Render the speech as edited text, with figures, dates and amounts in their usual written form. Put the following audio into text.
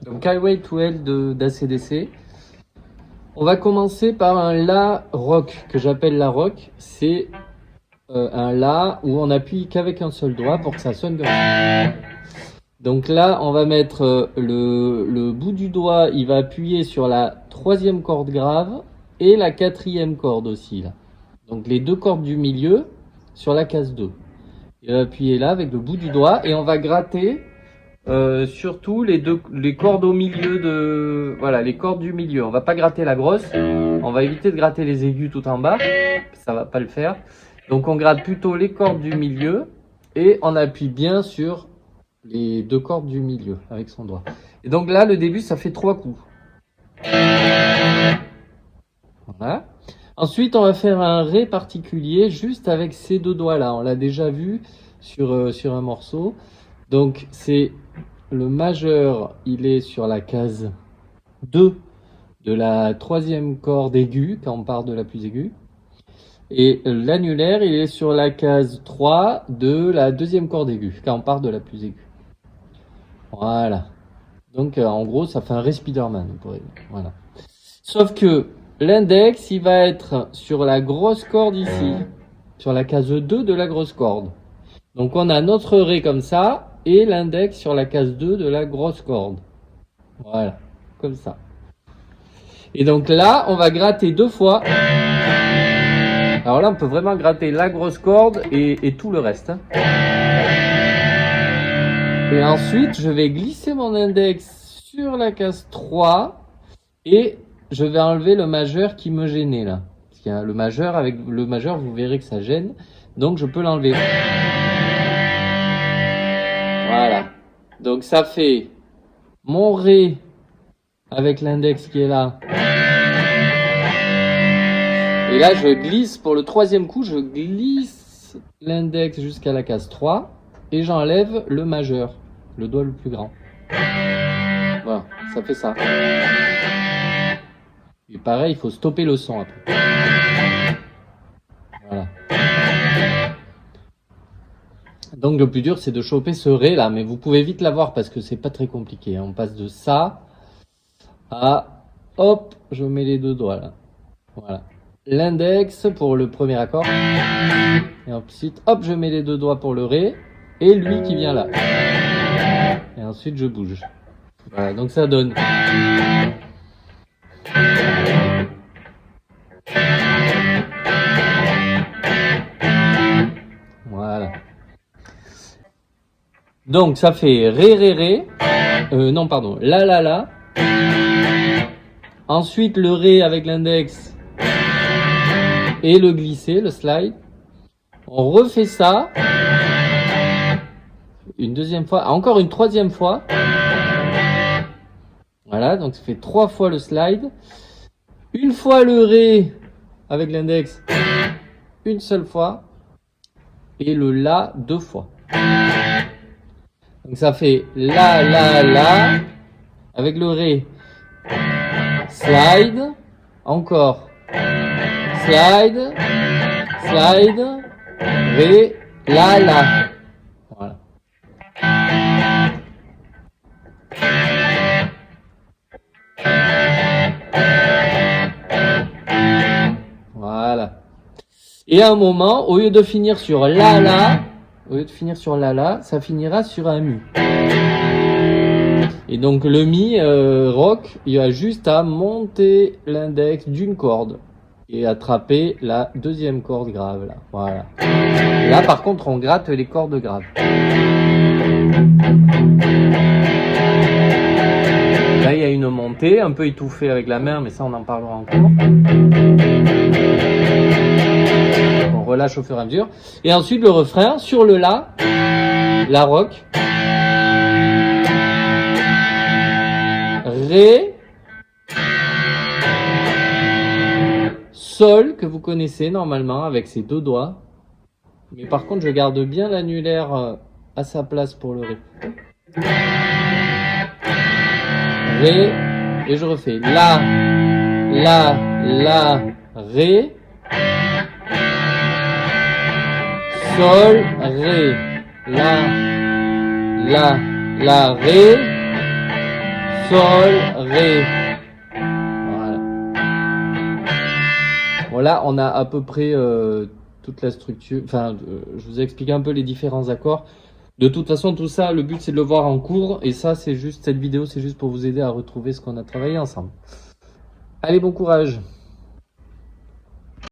Donc Highway to Hell d'ACDC. On va commencer par un La Rock, que j'appelle La Rock. C'est un La où on appuie qu'avec un seul doigt pour que ça sonne comme ça. Donc là, on va mettre le bout du doigt, il va appuyer sur la troisième corde grave et la quatrième corde aussi. Là. Donc les deux cordes du milieu sur la case 2. Il va appuyer là avec le bout du doigt et on va gratter surtout les cordes au milieu de... Voilà, les cordes du milieu. On va pas gratter la grosse, on va éviter de gratter les aigus tout en bas, ça va pas le faire. Donc on gratte plutôt les cordes du milieu et on appuie bien sur les deux cordes du milieu avec son doigt. Et donc là, le début, ça fait 3 coups. Voilà. Ensuite, on va faire un Ré particulier juste avec ces deux doigts-là. On l'a déjà vu sur un morceau. Donc, c'est le majeur, il est sur la case 2 de la troisième corde aiguë, quand on part de la plus aiguë. Et l'annulaire, il est sur la case 3 de la deuxième corde aiguë, quand on part de la plus aiguë. Voilà. Donc, en gros, ça fait un Ré Spiderman. Voilà. Sauf que l'index, il va être sur la grosse corde ici, sur la case 2 de la grosse corde. Donc, on a notre Ré comme ça, et l'index sur la case 2 de la grosse corde. Voilà. Comme ça. Et donc là, on va gratter 2 fois. Alors là, on peut vraiment gratter la grosse corde et tout le reste. Hein. Et ensuite, je vais glisser mon index sur la case 3 et je vais enlever le majeur qui me gênait là. Parce qu'il y a le majeur, avec le majeur, vous verrez que ça gêne. Donc, je peux l'enlever. Voilà. Donc, ça fait mon Ré avec l'index qui est là. Et là, je glisse, pour le troisième coup, je glisse l'index jusqu'à la case 3 et j'enlève le majeur, le doigt le plus grand. Voilà, ça fait ça. Et pareil, il faut stopper le son après. Voilà. Donc le plus dur, c'est de choper ce Ré là, mais vous pouvez vite l'avoir parce que c'est pas très compliqué. On passe de ça à, hop, je mets les deux doigts là. Voilà. L'index pour le premier accord. Et ensuite, hop, je mets les deux doigts pour le Ré. Et lui qui vient là. Et ensuite, je bouge. Voilà, donc ça donne. Voilà. Donc, ça fait Ré, Ré, Ré. Non, pardon. La, la, la. Ensuite, le Ré avec l'index. Et le glisser, le slide. On refait ça. Une deuxième fois. Encore une troisième fois. Voilà, donc ça fait 3 fois le slide. Une fois le Ré avec l'index. Une seule fois. Et le La 2 fois. Donc ça fait La, La, La. Avec le Ré. Slide. Encore. Slide. Slide. Ré. La, La. Voilà. Voilà. Et à un moment, au lieu de finir sur La La, ça finira sur un Mi. Et donc le Mi rock, il y a juste à monter l'index d'une corde et attraper la deuxième corde grave là. Voilà. Là par contre, on gratte les cordes graves. Là, il y a une montée, un peu étouffée avec la main, mais ça, on en parlera en cours. On relâche au fur et à mesure. Et ensuite, le refrain, sur le La rock. Ré. Sol, que vous connaissez normalement, avec ses deux doigts. Mais par contre, je garde bien l'annulaire à sa place pour le Ré. Ré, et je refais La, La, Ré, Sol, Ré, La, Ré, sol, ré. Voilà. Voilà, on a à peu près toute la structure. Enfin, je vous ai expliqué un peu les différents accords. De toute façon, tout ça, le but c'est de le voir en cours. Et ça, c'est juste, cette vidéo, c'est juste pour vous aider à retrouver ce qu'on a travaillé ensemble. Allez, bon courage!